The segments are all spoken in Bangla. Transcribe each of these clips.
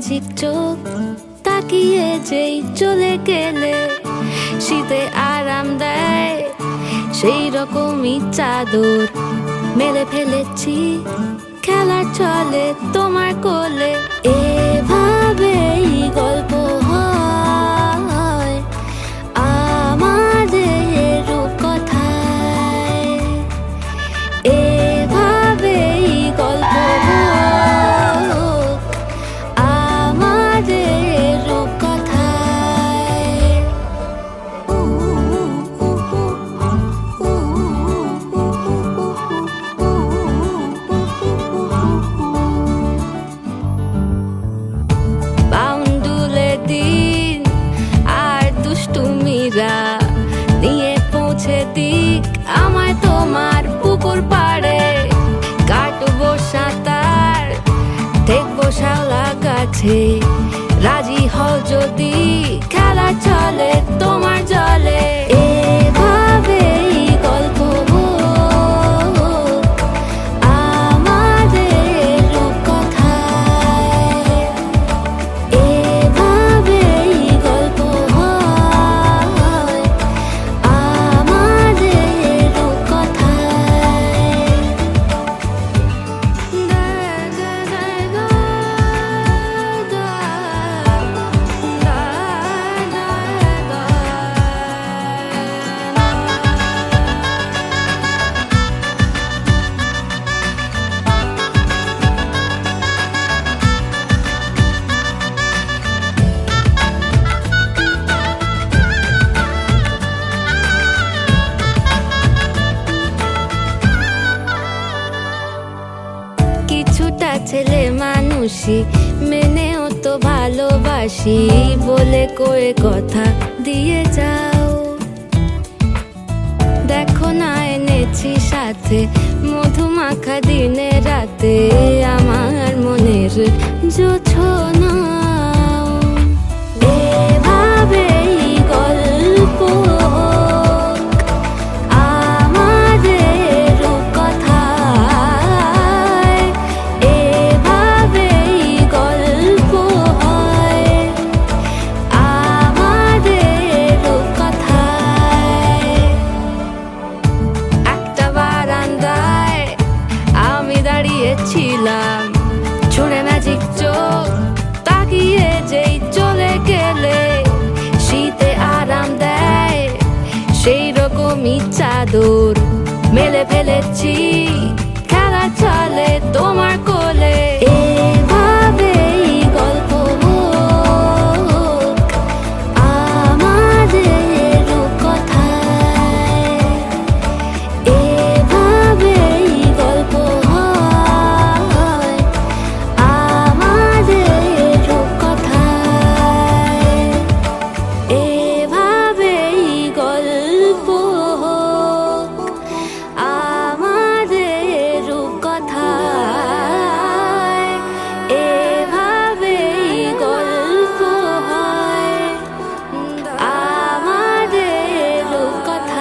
ম্যাজিক চোখ তাকিয়ে যেই চলে গেলে শীতে আরাম দেয় সেই রকমই চাদর মেলে ফেলেছি খেলা চলে তোমার কোলে। এভাবেই গল্প হয় আমাদের রূপকথায়, এভাবেই গল্প হোক আমাদের রূপকথায়। বাউন্ডুলে দিন আর দুষ্টুমিরা নিয়ে পৌঁছে দিক আমায় তোমার পুকুর পাড়ে। কাটবো সাঁতার দেখবো শাওলা গাছে, রাজি হও যদি খেলা চলে তোমার জলে। এভাবেই গল্প হোক আমাদের রূপকথায়, এভাবেই গল্প হয় আমাদের রূপকথায়। কিছুটা ছেলে মানুষই মেনেও তো ভালোবাসি বলে কয়ে কথা দিয়ে যাও। দেখো না এনেছি সাথে মধুমাখা দিনে রাতে আমার মনের জোছনা। এভাবেই গল্প হোক আমাদের রূপকথায়, এভাবেই গল্প হয় আমাদের রূপকথায়। একটা বারান্দায় আমি দাঁড়িয়েছিলাম, ছুঁড়ে ম্যাজিক চোখ তাকিয়ে যেই চলে গেলে শীতে আরাম দেয় সেই রকমই চাদর মেলে ফেলেছি খেলা চলে তোমার কোলে। এভাবেই গল্প হোক আমাদের রূপকথায়, এভাবেই গল্প হয় আমাদের রূপকথায়, এভাবেই গল্প হোক আমাদের রূপকথায়, এভাবেই গল্প হয় আমাদের রূপকথায়।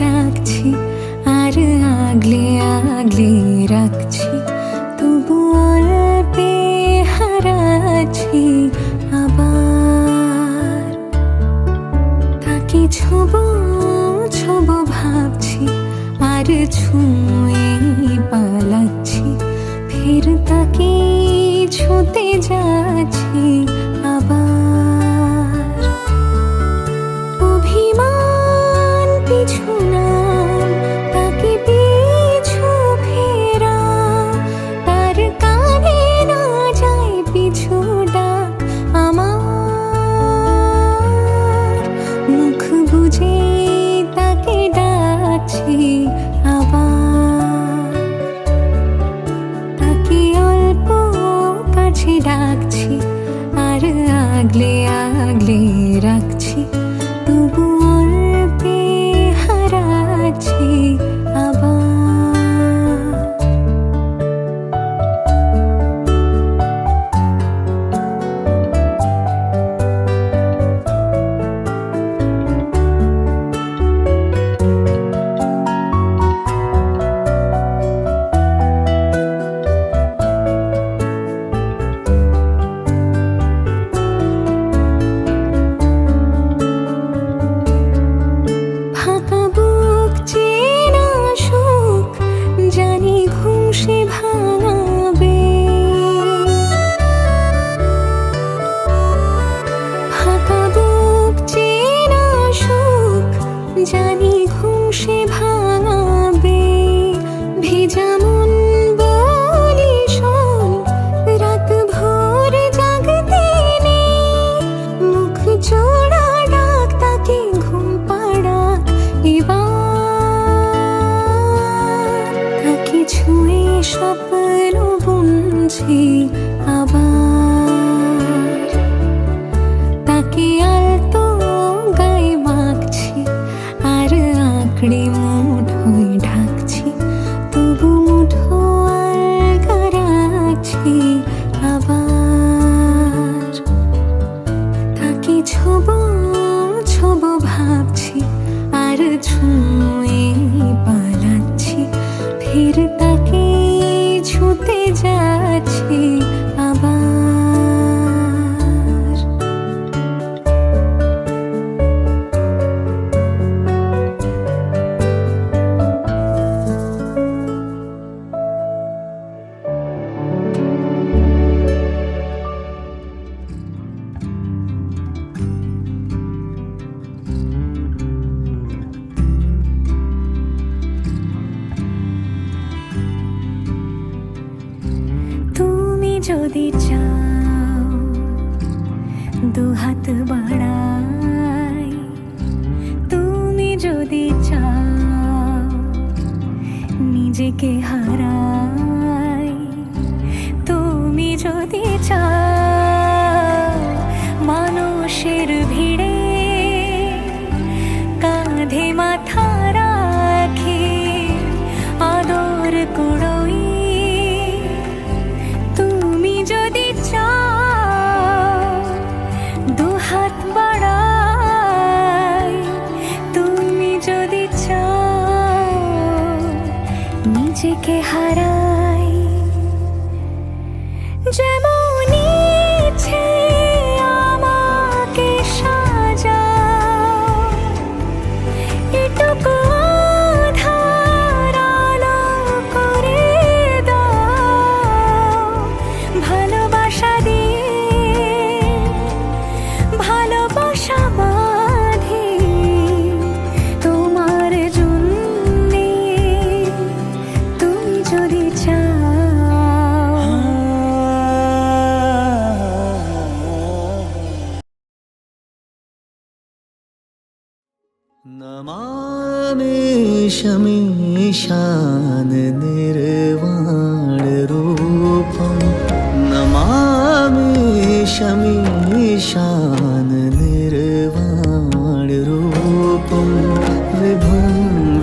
ডাকছি আর আগলে আগলে রাখছি, তবু অল্পে হারাচ্ছি আবার। তাকে ছোবো ছোবো ভাবছি আর ছুঁয়ে পালাচ্ছি, ফের তাকে আগলে আগলে রাখছি, তবু অল্পে হারাচ্ছি আবার। ফাঁকা বুক চেনা সুখ জানি ঘুম সে ভাঙাবে, ফাঁকা বুক চেনা সুখ জানি ঘুম সে ভাঙাবে। ভেজা মন বলি শোন, রাত ভোর জাগতে নেই, মুখ জোড়া ডাক তাকে ঘুম পাড়া এবার। তাকে ছুঁয়ে স্বপ্ন বুনছি আবার, তাকে আলতো গায়ে মাখছি আর আঁকড়ে মুঠোয় ঢাকছি, তবু মুঠো আলগা রাখছি আবার। তাকে ছোবো ছোবো ভাবছি আর ছুঁয়ে পালাচ্ছি, ফের তাকে ছুঁতে যাচ্ছি আবার। তুমি যদি চাও দুহাত বাড়াই, তুমি যদি চাও নিজেকে হারাই, তুমি যদি চাও মানুষের ভিড়ে কাঁধে মাথা রাখি আদর কুড়োই, তুমি যদি চাও দুহাত বাড়াই, তুমি যদি চাও নিজেকে হারাই। যেমন ইচ্ছে আমাকে সাজাও, এটুকু আধার আলো করে দাও, ভালোবাসা দিয়ে ভালোবাসা বাঁধি তোমার জন্যে, তুমি যদি চাও। नमामि शमीशान निर्वाणरूपं, नमामि शमीशान निर्वाणरूपं, विभुं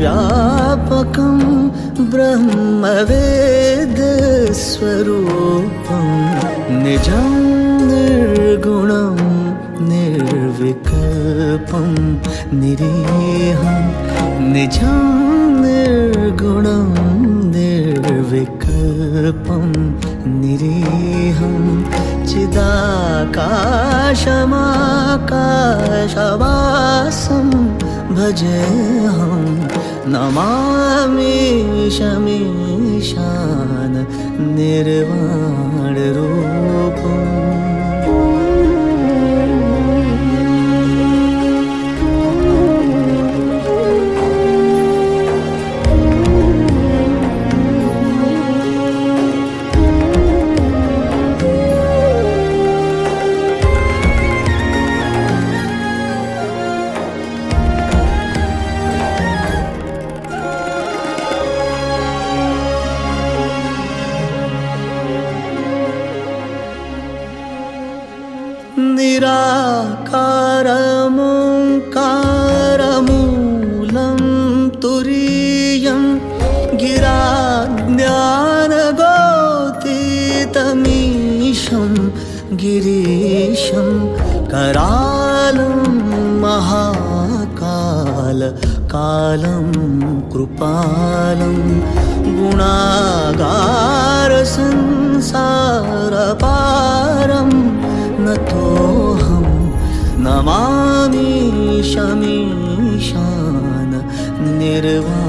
व्यापकं ब्रह्मवेदस्वरूपं, निजं निर्गुणं निर्विकल्पं निरीहं, निजं निर्गुणं निर्विकल्पं निरीहं, चिदाकाशमाकाशवासं भजेऽहं, नमामि शमीशान निर्वाणरूपम्। निराकारमोङ्कारमूलं तुरीयं गिरा ज्ञानगोतीतमीशं गिरीशं करालं महाकाल कालं कृपालं गुणागार संसारपारं नतोऽहं नमामि शमीशान निर्वाणरूपम्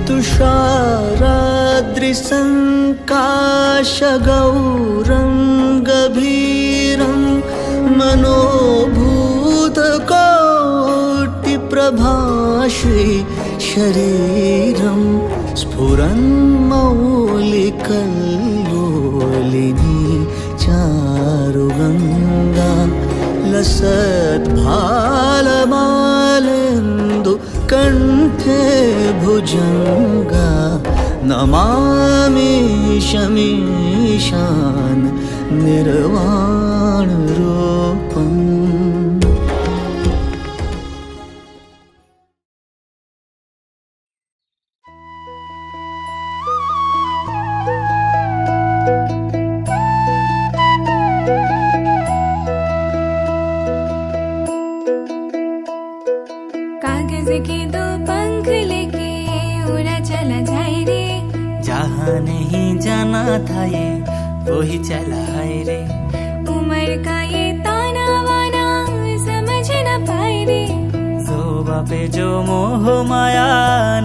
तुषाराद्रिसङ्काशगौरङ्गभीरं मनोभूतकोटिप्रभाश्री शरीरं स्फुरन्मौलिकल्लोलिनी चारुगङ्गा लसद्भालमालेन्दु कण्ठे भुजङ्गा नमामि शमीशान निर्वाणरूपम् कागज के दो पंख लेके उड़ा चला जाए रे, जहाँ नहीं जाना था ये वही चला है रे। उम्र का ये ताना वाना समझ न पाए रे, जोबा पे जो मोह माया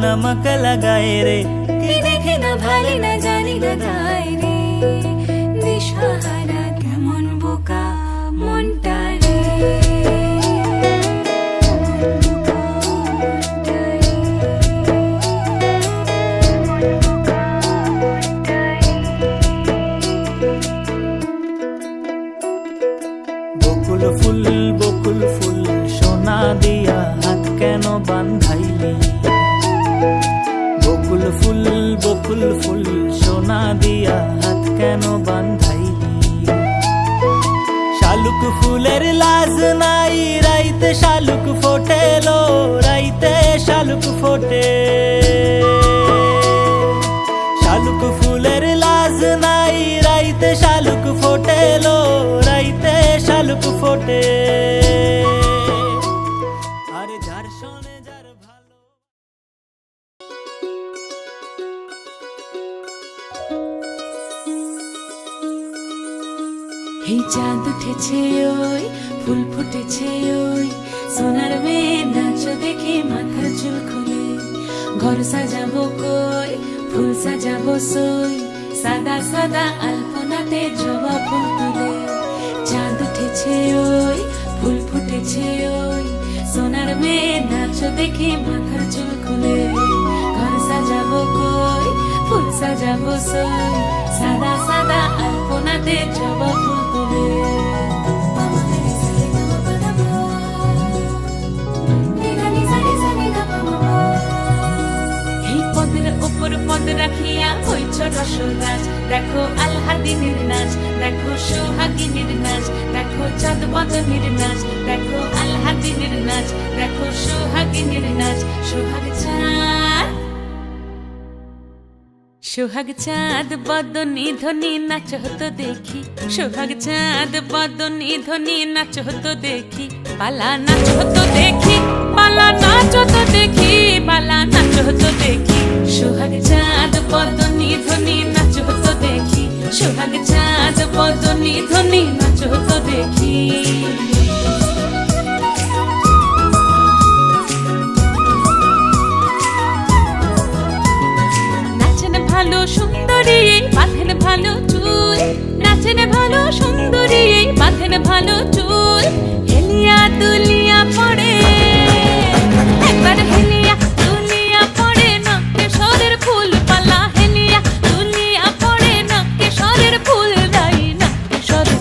नमक लगाए रे। कि देखे न भाले न जाने न गाए रे, दिशाहारा केमन बोका মনটা রে। বকুল ফুল সোনা দিয়া হাত কেন বান্ধাইলি? বকুল ফুল সোনা দিয়া হাত কেন বান্ধাইলি? শালুক ফুলের লাজ নাই রাইতে শালুক ফোটেলো, রাইতে শালুক ফোটে। শালুক ফুলের লাজ নাই রাইতে শালুক ফোটেলো, রাইতে শালুক ফোটে। আরে যার শোনে যার ভালো। এই চাঁদ উঠেছে ওই ফুল ফুটেছে ওই সোনার মেয়ে নাচ দেখে মাথার চুল খুলে ঘর সাজাবো কই ফুল সাজাবো সই সাদা সাদা আলপনাতে জবা ফুল তুলে চাঁদ উঠেছে ওই ফুল ফুটেছে ওই সোনার মেয়ে নাচ দেখে মাথার চুল খুলে ঘর সাজাবো কই ফুল সাজাবো সই সাদা সাদা আলপনাতে জবা ফুল তুলে এই পদের উপর পদ রাখিয়া হইছ রসরাজ দেখো আলহাদিনের নাচ দেখো সোহাগিনীর নাচ দেখো চাঁদ বদনের নাচ দেখো আলহাদিনের নাচ দেখো সোহাগিনীর নাচ সোহাগ চাঁদ বদনী ধ্বনি নাচ হতো দেখি সোহাগ চাঁদ বদনী ধ্বনি নাচ হতো দেখি পালা নাচ হতো দেখি পালা নাচ হতো দেখি পালা নাচ হতো দেখি সোহাগ চাঁদ বদনী ধ্বনি নাচ হতো দেখি সোহাগ চাঁদ বদনী ধ্বনি নাচ হতো দেখি ভালো সুন্দরী বাঁধেন ভালো চুল নাচেন ভালো সুন্দরী বাঁধেন ভালো চুল হেলিয়া দুলিয়া পড়ে একবার হেলিয়া দুলিয়া পড়ে নকে সরের ফুল পালা হেলিয়া দুলিয়া পড়ে নকে সরের ফুল দাই নকে সরের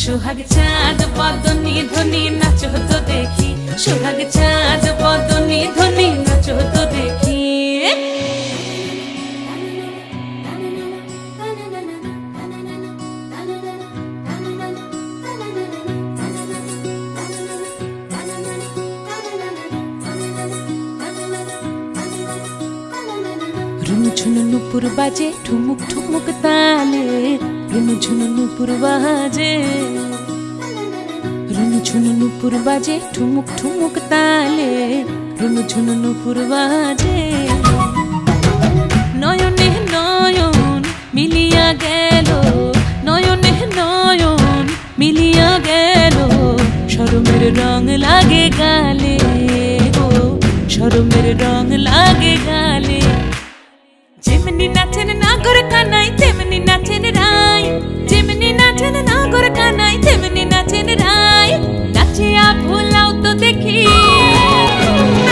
সোহাগ চাঁদ বদনি ধ্বনি নাচো তো দেখি, সোহাগ চাঁদ বদনি ধ্বনি নাচো তো দেখি। রুনু ঝুনু নুপুর বাজে ঠুমুক ঠুমুক তালে, রুনু ঝুনু নুপুর বাজে, রুনু ঝুনু নুপুর বাজে ঠুমুক ঠুমুক তালে, রুনু ঝুনু নুপুর বাজে। নয়নে নয়ন মিলিয়া গেল, নয়নে নয়ন মিলিয়া গেল, শরমের রং লাগে গালে গো, শরমের রং লাগে গালে। যেমনি নাচেন নাগর কানাই তেমনি নাচেন রাই, যেমনি নাচেন নাগর কানাই তেমনি নাচেন রাই। নাচিয়া ভুলাও তো দেখি,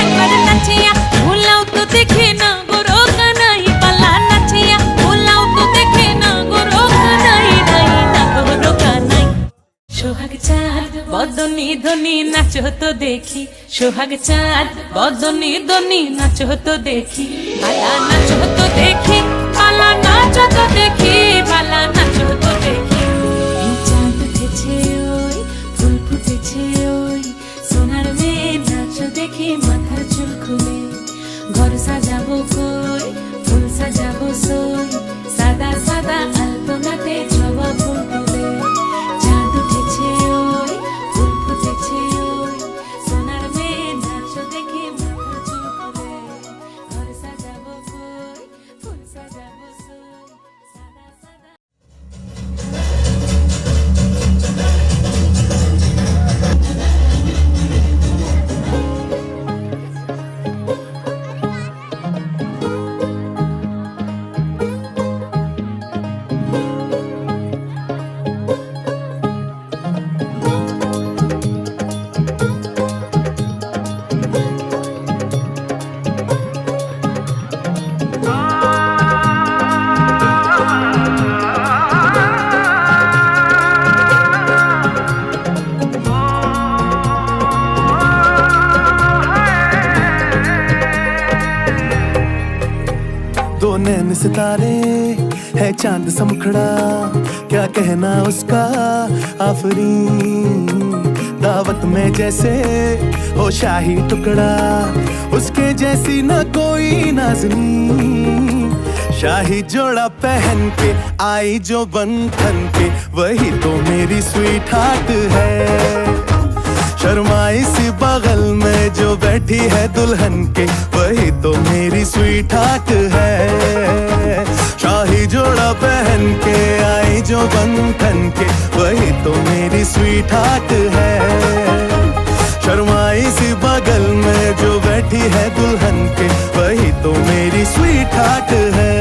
একবার নাচিয়া ভুলাও তো দেখি নাগর কানাই পালা, নাচিয়া ভুলাও তো দেখি নাগর কানাই রাই, নাগর কানাই। সোহাগ চাঁদ বদনি ধ্বনি নাচো তো দেখি, সোহাগ চাঁদ বদনি ধ্বনি নাচো তো দেখি, পালা নাচো তো দেখি, পালা নাচো তো দেখি, পালা নাচো তো দেখি। এই চাঁদ উঠেছে ওই, ফুল ফুটেছে ওই, সোনার মেয়ে নাচো দেখি মাথার চুল খুলে। ঘর সাজাবো কই, ফুল সাজাবো সই, সাদা সাদা আলপনাতে জবা ফুল তুলে। চাঁদ উঠেছে ওই, ফুল ফুটেছে ওই, সোনার মেয়ে নাচো দেখি মাথার চুল খুলে। ঘর সাজাবো কই, ফুল সাজাবো সই, সাদা সাদা। दो नैन सितारे है चांद सा मुखड़ा, क्या कहना उसका आफरीन। दावत में जैसे हो शाही टुकड़ा, उसके जैसी न कोई नाज़नीन। शाही जोड़ा पहन के आई जो बंधन के, वही तो मेरी स्वीट हार्ट है। शर्माई सी बगल में जो बैठी है दुल्हन के, वही तो मेरी स्वीट हार्ट है। शाही जोड़ा पहन के आई जो बंधन के, वही तो मेरी स्वीट हार्ट है। शर्माई सी बगल में जो बैठी है दुल्हन के, वही तो मेरी स्वीट हार्ट है।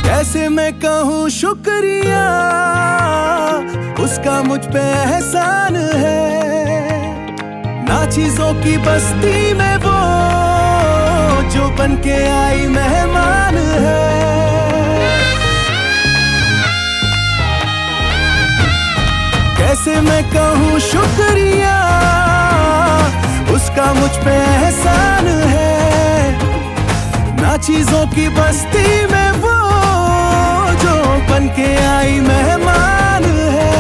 कैसे मैं कहूँ शुक्रिया, उसका मुझ पे एहसान है। ना चीजों की बस्ती में वो जो बन के आई मेहमान है। कैसे मैं कहूँ शुक्रिया, उसका मुझ पे एहसान है। ना चीजों की बस्ती में वो जो बन के आई मेहमान है।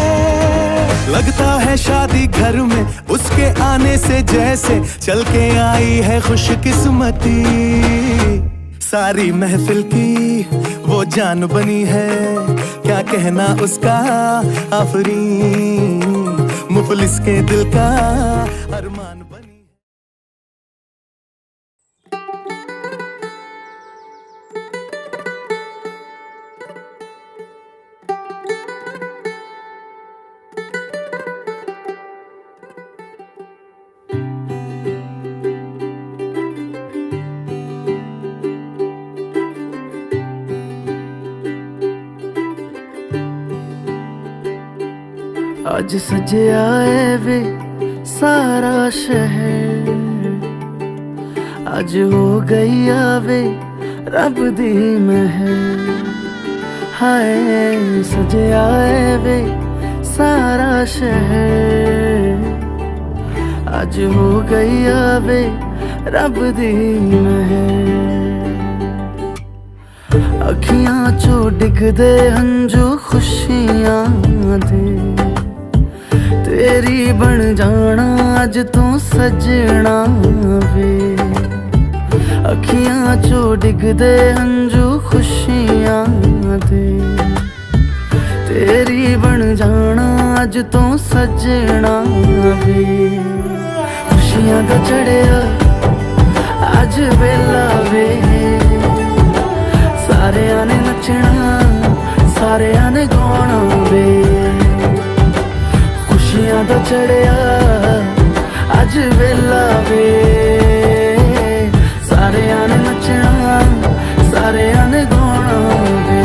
लगता है शादी घर में उसके आने से जैसे चल के आई है खुशकिस्मती। सारी महफिल की वो जान बनी है, क्या कहना उसका आफरीन। मुफलिस के दिल का अरमान बनी। ਅੱਜ ਸਜਿਆ ਏ ਵੇ ਸਾਰਾ ਸ਼ਹਿਰ, ਅੱਜ ਹੋ ਗਈ ਆਵੇ ਰੱਬ ਦੀ ਮਹਿਰ। ਹਾਏ ਸਜਿਆ ਏ ਵੇ ਸਾਰਾ ਸ਼ਹਿਰ, ਅੱਜ ਹੋ ਗਈ ਆਵੇ ਰੱਬ ਦੀ ਮਹਿਰ। ਅੱਖੀਆਂ ਚੋਂ ਡਿੱਗਦੇ ਹੰਝੂ ਖੁਸ਼ੀਆਂ ਦੇ, ਤੇਰੀ ਬਣ ਜਾਣਾ ਅੱਜ ਤੋਂ ਸਜਣਾ ਵੇ। ਅੱਖੀਆਂ ਚੋਂ ਡਿੱਗਦੇ ਹੰਝੂ ਖੁਸ਼ੀਆਂ ਦੇ, ਤੇਰੀ ਬਣ ਜਾਣਾ ਅੱਜ ਤੋਂ ਸਜਣਾ ਵੇ। ਖੁਸ਼ੀਆਂ ਦਾ ਚੜਿਆ ਅੱਜ ਵੇਲਾ ਵੇ, ਸਾਰਿਆਂ ਨੇ ਨੱਚਣਾ ਸਾਰਿਆਂ ਨੇ ਗਾਉਣਾ ਵੇ। ਖੁਸ਼ੀਆਂ ਦਾ ਚੜਿਆ ਅੱਜ ਵੇਲਾ ਵੇ, ਸਾਰਿਆਂ ਨੇ ਨੱਚਣਾ ਸਾਰਿਆਂ ਨੇ ਗਾਉਣਾ ਵੇ।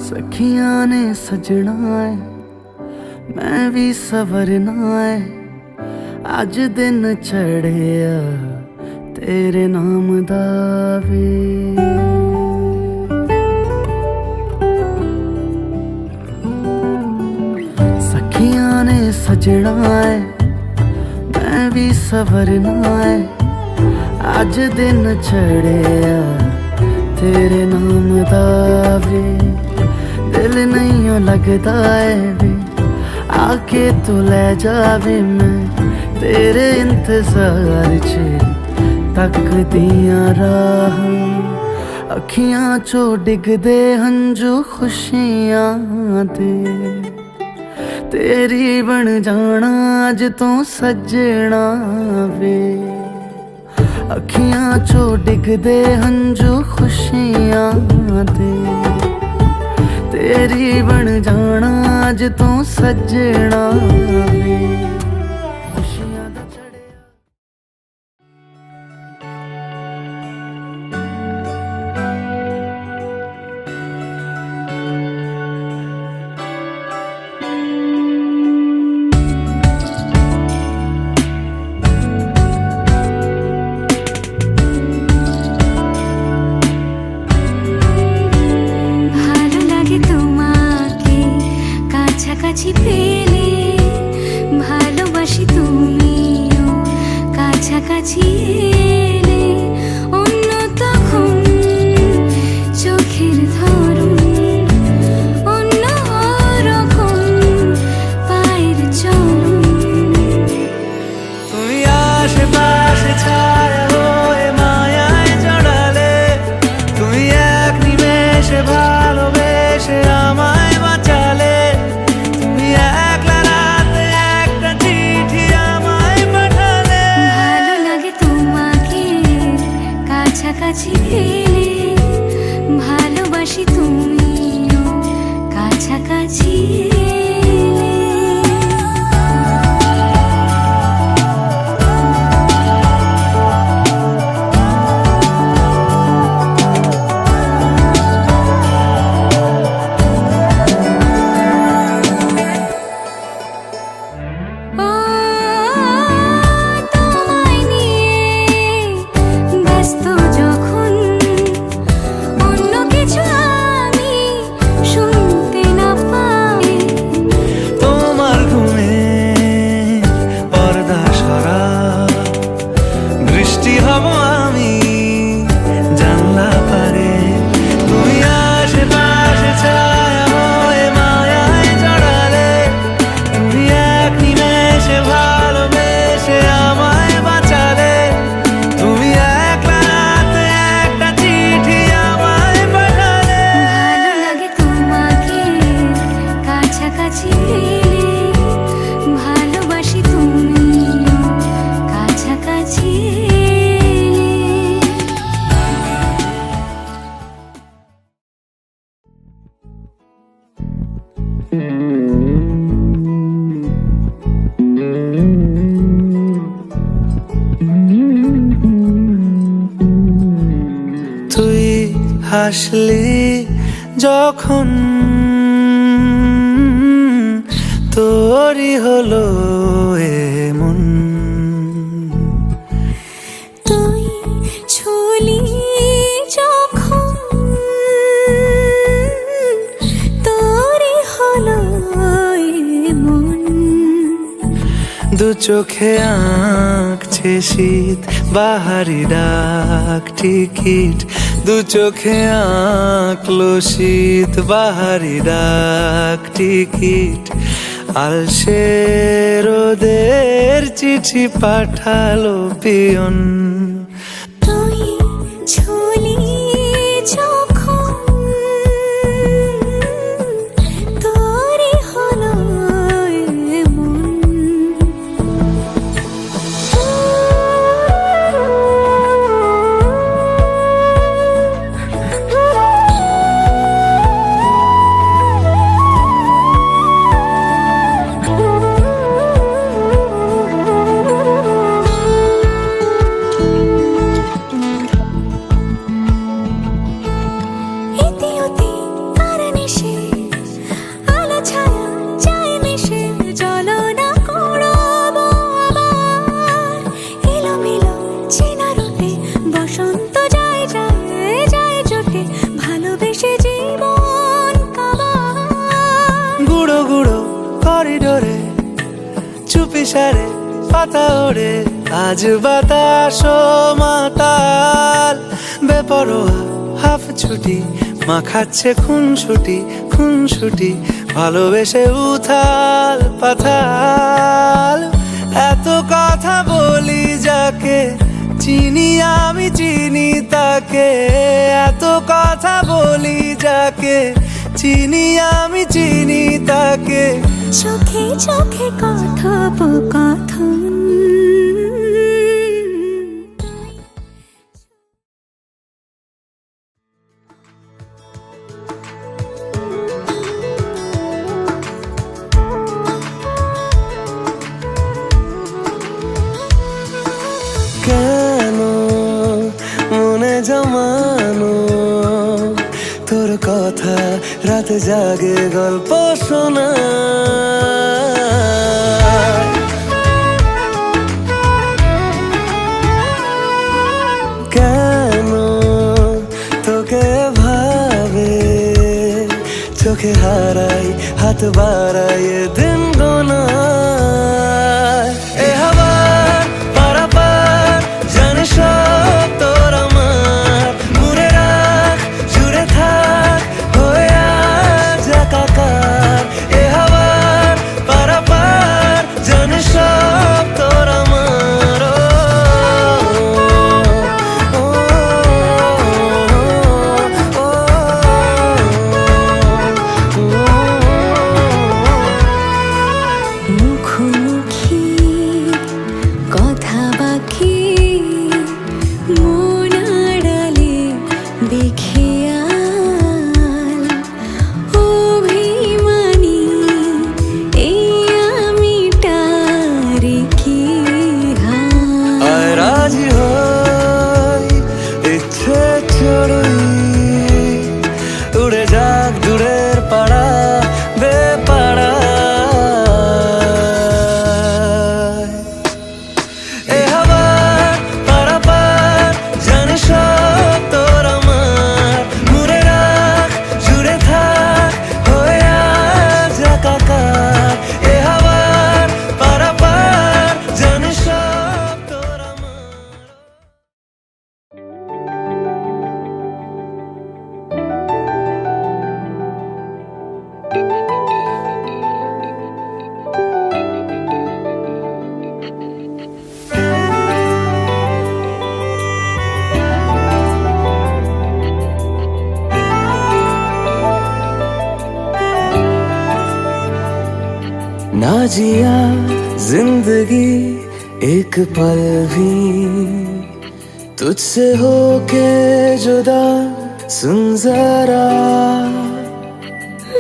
सखियां ने सजना है मैं भी सवरना है, अज दिन चढ़िया तेरे नाम दा वे। सखियां ने सजना है मैं भी सवरना है, अज दिन चढ़िया तेरे नाम दा वे। दिल नहीं लगता है वे आके तू ले जावे, मैं तेरे इंतजार च तकदियां राह। अखियां चो डिगदे हंझू खुशियां दे, तेरी बन जाना अज तो सजना वे। अखियां चो डिगदे हंझू खुशियां दे, तेरी बन जाना अज तो सजना वे। खुशियां दा चढ़िया কাছাকাছি পেলে ভালোবাসি, তুমিও কাছাকাছি এলে অন্য তখন চোখের ধরন অন্য রকম পায়ের চরণ। তুমি আশেপাশে ছায়া হয়ে মায়ায় জড়ালে, তুমি এক নিমেষে ভালোবেসে আমায় বাঁচালে। তুমি একলা রাতে একটা চিঠি আমায় পাঠালে। ভালো লাগে তোমার তুই হাসলি যখন তোরই হলো এমন। তুই ছুলি যখন তোরই হলো এমন। দু চোখে আঁকছে শীত বাহারি ডাক টিকিট, দু চোখে আঁকলো শীত বাহারি ডাক টিকিট। আলসে রোদের চিঠি পাঠালো পিয়ন। তুই ছুলি যখন তোরই হলো এমন। ইতিউতি কারণে সে আলো ছায়া যায় মিশে, চলো না করবো আবার এলোমেলো চেনা রূপে। বসন্ত যায় যায় যায় জোটে, ভালোবেসে জীবন কাবার। গুঁড়ো গুঁড়ো করিডোরে চুপি সারে পাতা ওড়ে, আজ বাতাস মাতাল বেপরোয়া হাফ ছুটি। মাখাচ্ছে খুন ছুটি ভালোবেসে উথাল পাথাল। এত কথা বলি যাকে চিনি আমি চিনি তাকে, এত কথা বলি যাকে চিনি আমি চিনি তাকে। চোখে চোখে কথোপকথন। কেন মনে জমানো তোর কথা, রাতে জাগে গল্প শোনা। কেন তোকে ভাবে চোখে হারাই হাত বাড়াই দিন গোনা। এ হাওয়া পারাপার জানে সব তোর আমার, মুড়ে রাখ জুড়ে থাক হয়ে আজ একাকার। এ হাওয়া পারাপার জানে সব তোর আমার। ও, ও, ও, ও, মুখোমুখি কথা বাকি মন আড়ালে বেখেয়াল অভিমানী এই আমিটারে কি হাল। আয় রাজি হই ইচ্ছে চড়ুই, উড়ে যাক দূরের পাড়া বেপাড়া। এ হাওয়া পারাপার জানে সব তোর আমার, মুড়ে রাখ জুড়ে থাক হয়ে আজ একাকার। এ হাওয়া পারাপার জানে সব তোর আমার। ना जिया जिंदगी एक पल भी तुझसे होके जुदा, सुन जरा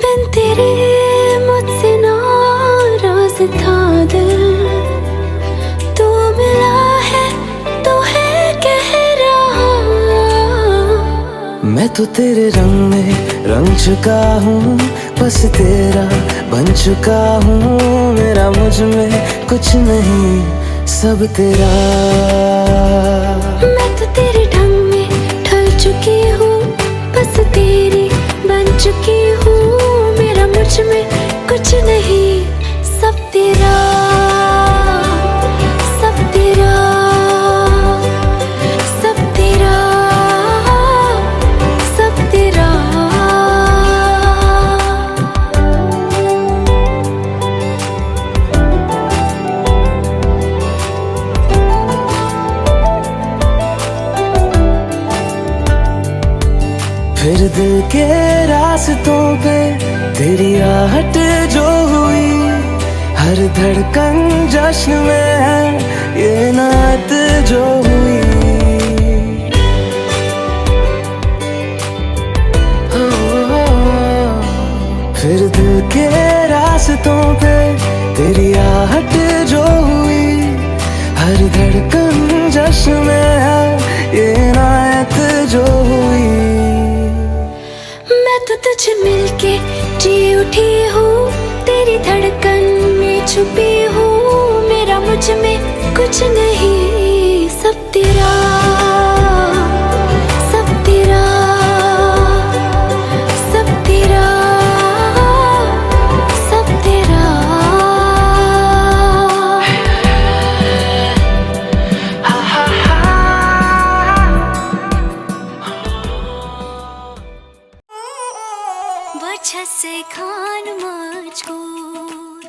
बिन तेरे मुझसे नाराज था दिल। तो तेरे रंग में रंग चुका हूँ, बस तेरा बन चुका हूँ। मेरा मुझ में कुछ नहीं, सब तेरा। मैं तो तेरे ढंग में ढल चुकी हूँ, बस तेरी बन चुकी हूँ। मेरा मुझ में कुछ नहीं, सब तेरा, सब तेरा, सब तेरा, सब तेरा। फिर दिल के रास्तों पे तेरी आहट जो हुई, हर धड़कन जश्न में है ये नात जो हुई। फिर दिल के रास्तों पे तेरी आहट जो हुई, हर धड़कन जश्न में है ये नात जो हुई। मैं तो तुझे मिलके जी उठी हूँ, तेरी धड़कन में छुपी हूँ। मेरा मुझ में कुछ नहीं, सब तेरा, सब तेरा, सब तेरा, सब तेरा। बच्चा से खान मजबूर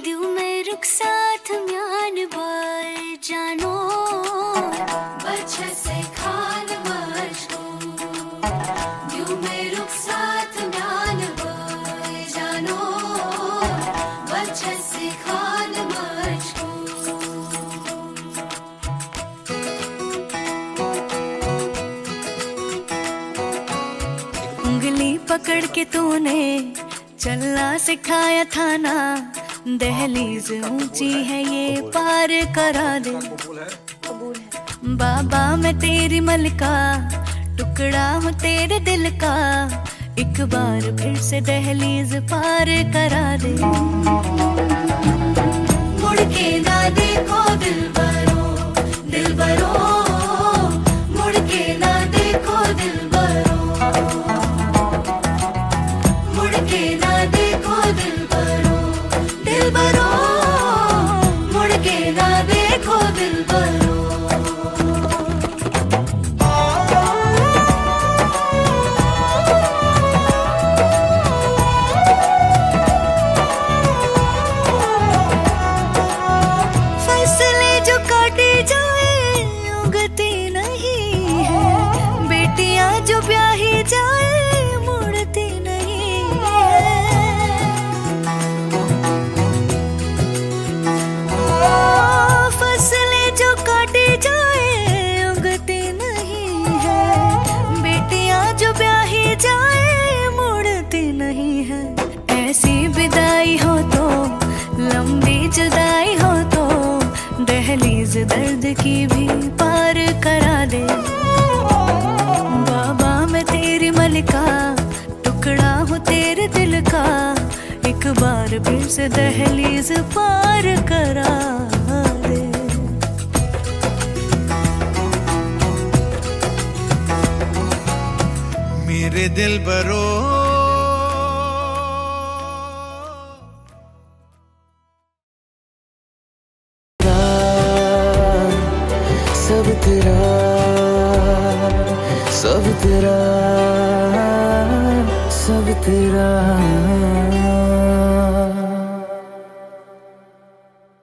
दिल में रुक साथ म्यान बर जानो। बच्चा से खान मजबूर दिल में रुक साथ म्यान बर जानो। बच्चा से खान मजबूर। उंगली पकड़ के तूने चलना सिखाया था ना, दहलीज ऊंची है ये पार करा दे। बाबा मैं तेरी मलका, टुकड़ा हूँ तेरे दिल का, एक बार फिर से दहलीज पार करा दे। मुड़ के ना देखो दिलबरो, दिलबरो, मुड़ के ना देखो दिलबरो, मुड़ के ना देखो दिलबरो, दिलबरो, मुड़ के ना देखो दिलबरो। फैसले जो काटे जाए उगती नहीं है, बेटियां जो ब्याही जाए मुड़ती नहीं है। फसलें जो काटी जाए उगती नहीं है, बेटियां जो ब्याही जाए मुड़ती नहीं है। ऐसी विदाई हो तो, लंबी जुदाई हो तो, दहलीज दर्द की भी पार करा दे। बाबा मैं तेरी मलिका, टुकड़ा हूँ तेरे दिल का, एक बार फिर से दहलीज पार करा दे। मेरे दिल बरो सब तेरा, सब तेरा, सब तेरा।